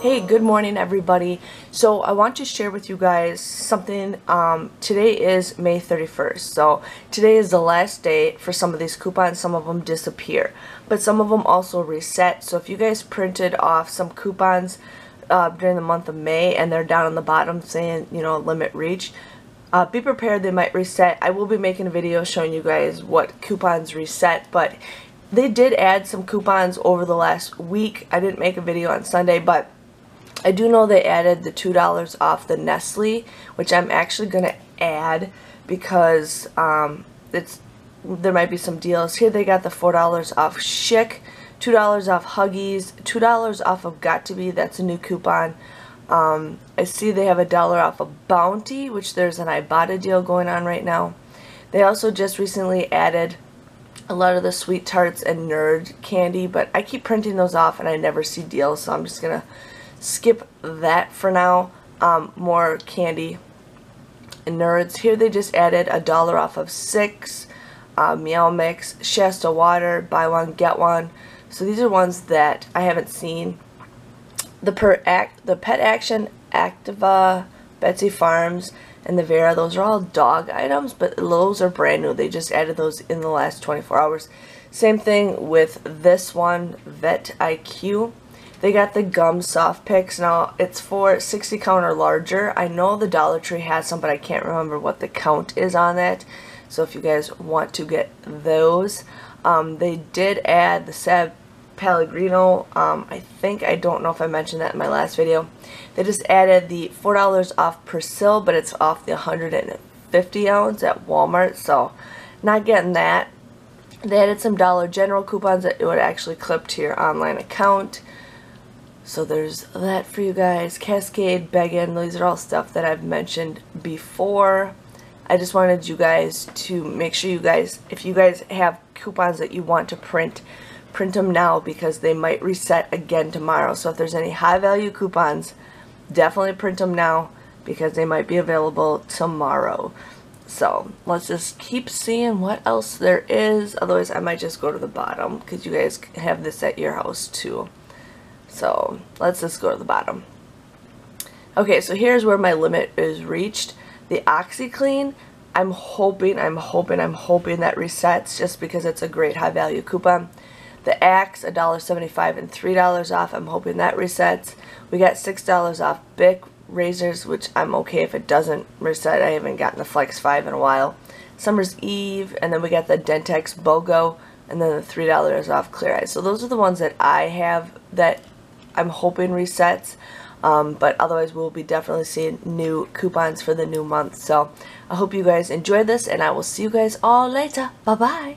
Hey, good morning everybody. So I want to share with you guys something. Today is May 31st. So today is the last day for some of these coupons. Some of them disappear, but some of them also reset. So if you guys printed off some coupons during the month of May and they're down on the bottom saying, you know, limit reached, be prepared, they might reset. I will be making a video showing you guys what coupons reset, but they did add some coupons over the last week. I didn't make a video on Sunday, but I do know they added the $2 off the Nestle, which I'm actually going to add because there might be some deals. Here they got the $4 off Schick, $2 off Huggies, $2 off of Got2Be, that's a new coupon. I see they have $1 off of Bounty, which there's an Ibotta deal going on right now. They also just recently added a lot of the Sweet Tarts and Nerd candy, but I keep printing those off and I never see deals, so I'm just going to skip that for now. More candy and Nerds. Here they just added $1 off of 6, Meow Mix, Shasta Water, buy one, get one. So these are ones that I haven't seen. The Pet Action, Activa, Betsy Farms, and the Vera, those are all dog items, but those are brand new. They just added those in the last 24 hours. Same thing with this one, Vet IQ. They got the gum soft picks. Now it's for 60 count or larger. I know the Dollar Tree has some, but I can't remember what the count is on that. So if you guys want to get those, they did add the Seb Pellegrino. I don't know if I mentioned that in my last video. They just added the $4 off Persil, but it's off the 150 ounce at Walmart, so not getting that. They added some Dollar General coupons that it would actually clip to your online account. So there's that for you guys. Cascade, Beggin, these are all stuff that I've mentioned before. I just wanted you guys to make sure you guys, if you guys have coupons that you want to print them now because they might reset again tomorrow. So if there's any high value coupons, definitely print them now because they might be available tomorrow. So let's just keep seeing what else there is. Otherwise I might just go to the bottom because you guys have this at your house too. So let's just go to the bottom. Okay, so here's where my limit is reached. The OxyClean, I'm hoping that resets just because it's a great high value coupon. The Axe, $1.75 and $3 off. I'm hoping that resets. We got $6 off Bic razors, which I'm okay if it doesn't reset. I haven't gotten the Flex 5 in a while. Summer's Eve, and then we got the Dentex BOGO, and then the $3 off Clear Eyes. So those are the ones that I have that I'm hoping resets, but otherwise we'll be definitely seeing new coupons for the new month. So I hope you guys enjoyed this, and I will see you guys all later. Bye bye.